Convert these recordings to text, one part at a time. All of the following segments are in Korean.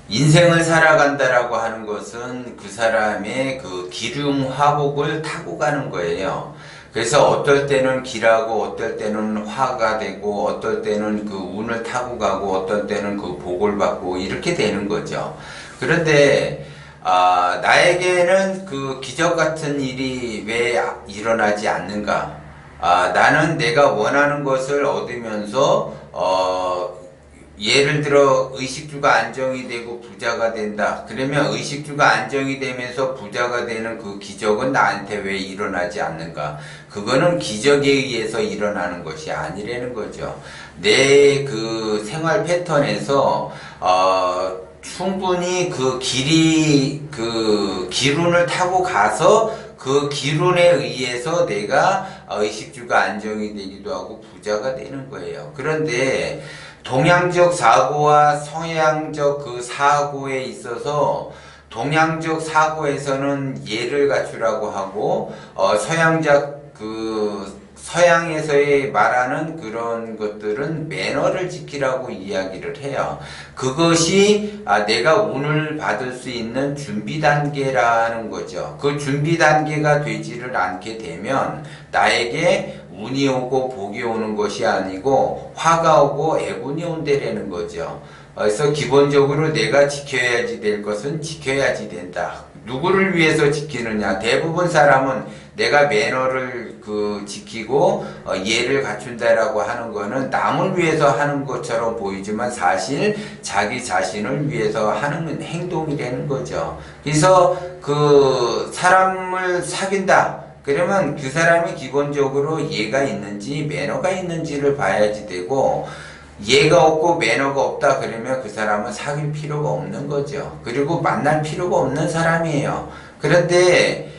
인생을 살아간다라고 하는 것은 그 사람의 그 기륭 화복을 타고 가는 거예요. 그래서 어떨 때는 길하고 어떨 때는 화가 되고 어떨 때는 그 운을 타고 가고 어떨 때는 그 복을 받고 이렇게 되는 거죠. 그런데 나에게는 그 기적 같은 일이 왜 일어나지 않는가? 나는 내가 원하는 것을 얻으면서 예를 들어 의식주가 안정이 되고 부자가 된다. 그러면 의식주가 안정이 되면서 부자가 되는 그 기적은 나한테 왜 일어나지 않는가? 그거는 기적에 의해서 일어나는 것이 아니라는 거죠. 내 그 생활 패턴에서 충분히 그 기운을 타고 가서 그 기운에 의해서 내가 의식주가 안정이 되기도 하고 부자가 되는 거예요. 그런데 동양적 사고와 서양적 그 사고에 있어서 동양적 사고에서는 예를 갖추라고 하고 서양에서의 말하는 그런 것들은 매너를 지키라고 이야기를 해요. 그것이 내가 운을 받을 수 있는 준비 단계라는 거죠. 그 준비 단계가 되지를 않게 되면 나에게 운이 오고 복이 오는 것이 아니고 화가 오고 애군이 온다라는 거죠. 그래서 기본적으로 내가 지켜야지 될 것은 지켜야지 된다. 누구를 위해서 지키느냐? 대부분 사람은 내가 매너를 지키고 예를 갖춘다라고 하는 거는 남을 위해서 하는 것처럼 보이지만 사실 자기 자신을 위해서 하는 행동이라는 거죠. 그래서 그 사람을 사귄다. 그러면 그 사람이 기본적으로 예가 있는지 매너가 있는지를 봐야지 되고, 예가 없고 매너가 없다 그러면 그 사람은 사귈 필요가 없는 거죠. 그리고 만날 필요가 없는 사람이에요. 그런데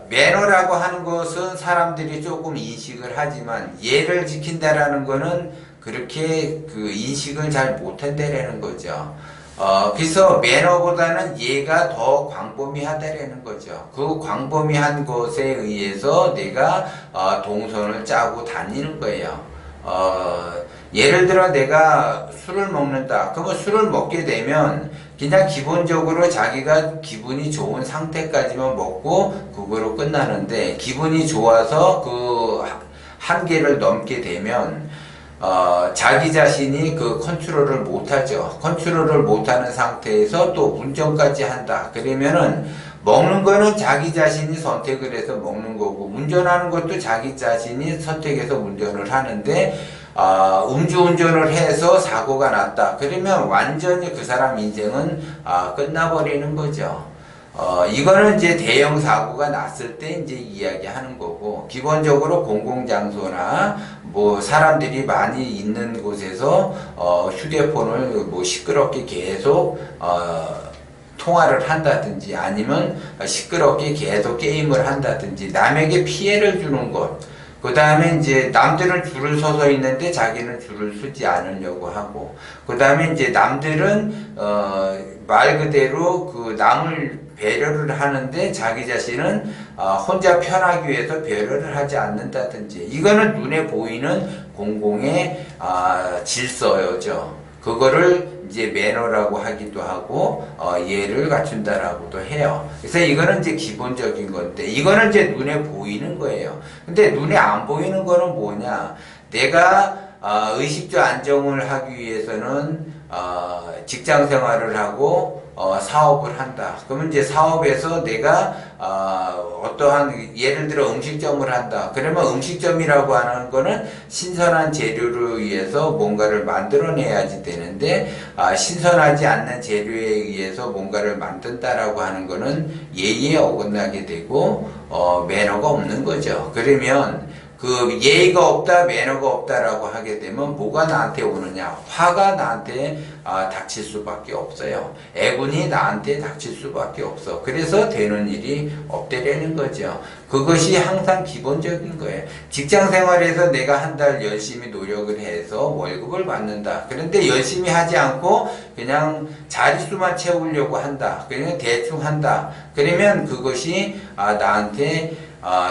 매너라고 하는 것은 사람들이 조금 인식을 하지만 예를 지킨다라는 거는 그렇게 그 인식을 잘 못한다라는 거죠. 그래서 매너보다는 예가 더 광범위하다라는 거죠. 그 광범위한 것에 의해서 내가 동선을 짜고 다니는 거예요. 예를 들어 내가 술을 먹는다. 그러면 술을 먹게 되면 그냥 기본적으로 자기가 기분이 좋은 상태까지만 먹고 그거로 끝나는데, 기분이 좋아서 그 한계를 넘게 되면 자기 자신이 그 컨트롤을 못하죠. 컨트롤을 못하는 상태에서 또 운전까지 한다. 그러면은 먹는 거는 자기 자신이 선택을 해서 먹는 거고, 운전하는 것도 자기 자신이 선택해서 운전을 하는데, 음주운전을 해서 사고가 났다. 그러면 완전히 그 사람 인생은 끝나버리는 거죠. 이거는 이제 대형 사고가 났을 때 이제 이야기하는 거고, 기본적으로 공공장소나 뭐 사람들이 많이 있는 곳에서 휴대폰을 뭐 시끄럽게 계속 통화를 한다든지 아니면 시끄럽게 계속 게임을 한다든지 남에게 피해를 주는 것, 그 다음에 이제 남들은 줄을 서서 있는데 자기는 줄을 서지 않으려고 하고, 그 다음에 이제 남들은 말 그대로 그 남을 배려를 하는데 자기 자신은 혼자 편하기 위해서 배려를 하지 않는다든지, 이거는 눈에 보이는 공공의 질서죠. 그거를 이제 매너라고 하기도 하고 예를 갖춘다라고도 해요. 그래서 이거는 이제 기본적인 건데, 이거는 이제 눈에 보이는 거예요. 근데 눈에 안 보이는 거는 뭐냐? 내가 의식주 안정을 하기 위해서는 직장 생활을 하고 사업을 한다. 그러면 이제 사업에서 내가 어떠한 예를 들어 음식점을 한다. 그러면 음식점이라고 하는 거는 신선한 재료를 위해서 뭔가를 만들어내야지 되는데, 신선하지 않는 재료에 의해서 뭔가를 만든다라고 하는 거는 예의에 어긋나게 되고 매너가 없는 거죠. 그러면 그 예의가 없다, 매너가 없다라고 하게 되면 뭐가 나한테 오느냐? 화가 나한테 닥칠 수밖에 없어요. 애군이 나한테 닥칠 수밖에 없어. 그래서 되는 일이 없다라는 거죠. 그것이 항상 기본적인 거예요. 직장 생활에서 내가 한 달 열심히 노력을 해서 월급을 받는다. 그런데 열심히 하지 않고 그냥 자릿수만 채우려고 한다. 그냥 대충 한다. 그러면 그것이 나한테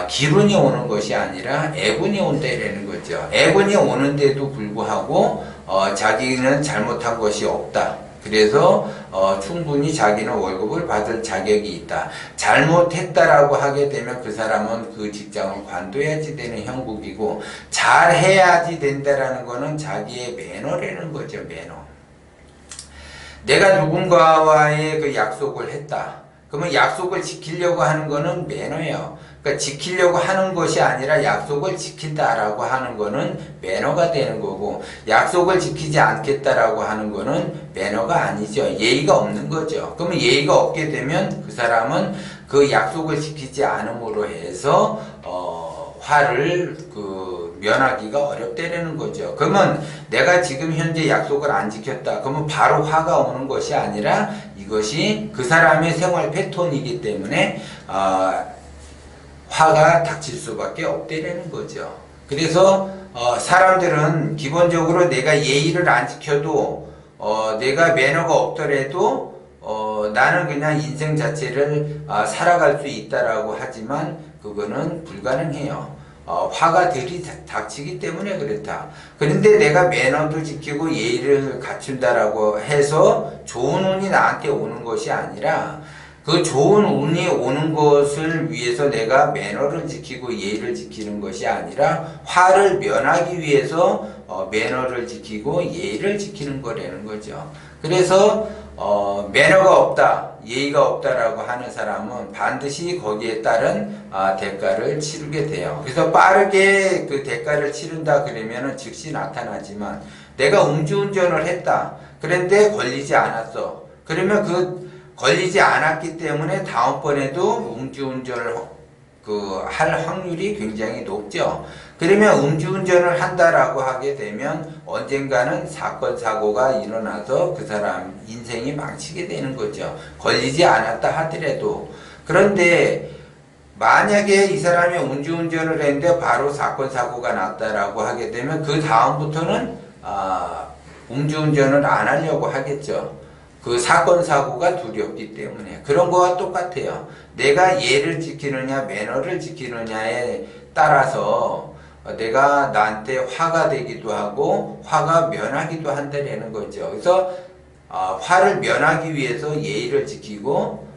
기운이 오는 것이 아니라 애군이 온다라는 거죠. 애군이 오는데도 불구하고 자기는 잘못한 것이 없다. 그래서 충분히 자기는 월급을 받을 자격이 있다. 잘못했다라고 하게 되면 그 사람은 그 직장을 관둬야지 되는 형국이고, 잘해야지 된다라는 거는 자기의 매너라는 거죠. 매너. 내가 누군가와의 그 약속을 했다. 그러면 약속을 지키려고 하는 거는 매너예요. 그러니까 지키려고 하는 것이 아니라 약속을 지킨다라고 하는 거는 매너가 되는 거고, 약속을 지키지 않겠다라고 하는 거는 매너가 아니죠. 예의가 없는 거죠. 그러면 예의가 없게 되면 그 사람은 그 약속을 지키지 않음으로 해서 화를 면하기가 어렵다는 거죠. 그러면 내가 지금 현재 약속을 안 지켰다. 그러면 바로 화가 오는 것이 아니라 이것이 그 사람의 생활 패턴이기 때문에 화가 닥칠 수밖에 없다는 거죠. 그래서 사람들은 기본적으로 내가 예의를 안 지켜도 내가 매너가 없더라도 나는 그냥 인생 자체를 살아갈 수 있다라고 하지만 그거는 불가능해요. 화가 닥치기 때문에 그렇다. 그런데 내가 매너도 지키고 예의를 갖춘다라고 해서 좋은 운이 나한테 오는 것이 아니라, 그 좋은 운이 오는 것을 위해서 내가 매너를 지키고 예의를 지키는 것이 아니라 화를 면하기 위해서 매너를 지키고 예의를 지키는 거라는 거죠. 그래서 매너가 없다, 예의가 없다라고 하는 사람은 반드시 거기에 따른 대가를 치르게 돼요. 그래서 빠르게 그 대가를 치른다 그러면은 즉시 나타나지만, 내가 음주운전을 했다. 그런데 걸리지 않았어. 그러면 그 걸리지 않았기 때문에 다음번에도 음주운전을 할 확률이 굉장히 높죠. 그러면 음주운전을 한다라고 하게 되면 언젠가는 사건 사고가 일어나서 그 사람 인생이 망치게 되는 거죠. 걸리지 않았다 하더라도. 그런데 만약에 이 사람이 음주운전을 했는데 바로 사건 사고가 났다라고 하게 되면 그 다음부터는 음주운전을 안 하려고 하겠죠. 그 사건 사고가 두렵기 때문에. 그런 거와 똑같아요. 내가 예를 지키느냐 매너를 지키느냐에 따라서 내가 나한테 화가 되기도 하고 화가 면하기도 한다는 거죠. 그래서 화를 면하기 위해서 예의를 지키고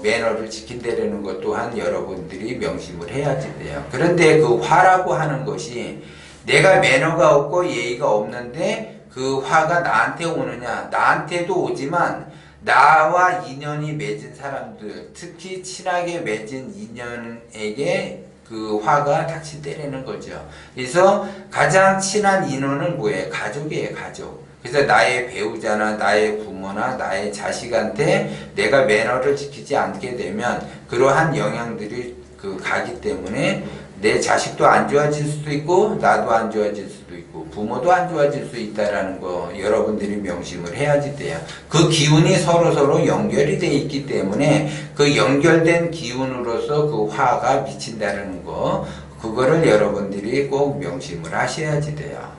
매너를 지킨다는 것 또한 여러분들이 명심을 해야지 돼요. 그런데 그 화라고 하는 것이 내가 매너가 없고 예의가 없는데 그 화가 나한테 오느냐, 나한테도 오지만 나와 인연이 맺은 사람들, 특히 친하게 맺은 인연에게 그 화가 닥친다는 거죠. 그래서 가장 친한 인원은 뭐예요? 가족이에요, 가족. 그래서 나의 배우자나 나의 부모나 나의 자식한테 내가 매너를 지키지 않게 되면 그러한 영향들이 가기 때문에 내 자식도 안 좋아질 수도 있고 나도 안 좋아질 수도 있고 부모도 안 좋아질 수 있다라는 거 여러분들이 명심을 해야지 돼요. 그 기운이 서로 연결이 돼 있기 때문에 그 연결된 기운으로서 그 화가 미친다는 거, 그거를 여러분들이 꼭 명심을 하셔야지 돼요.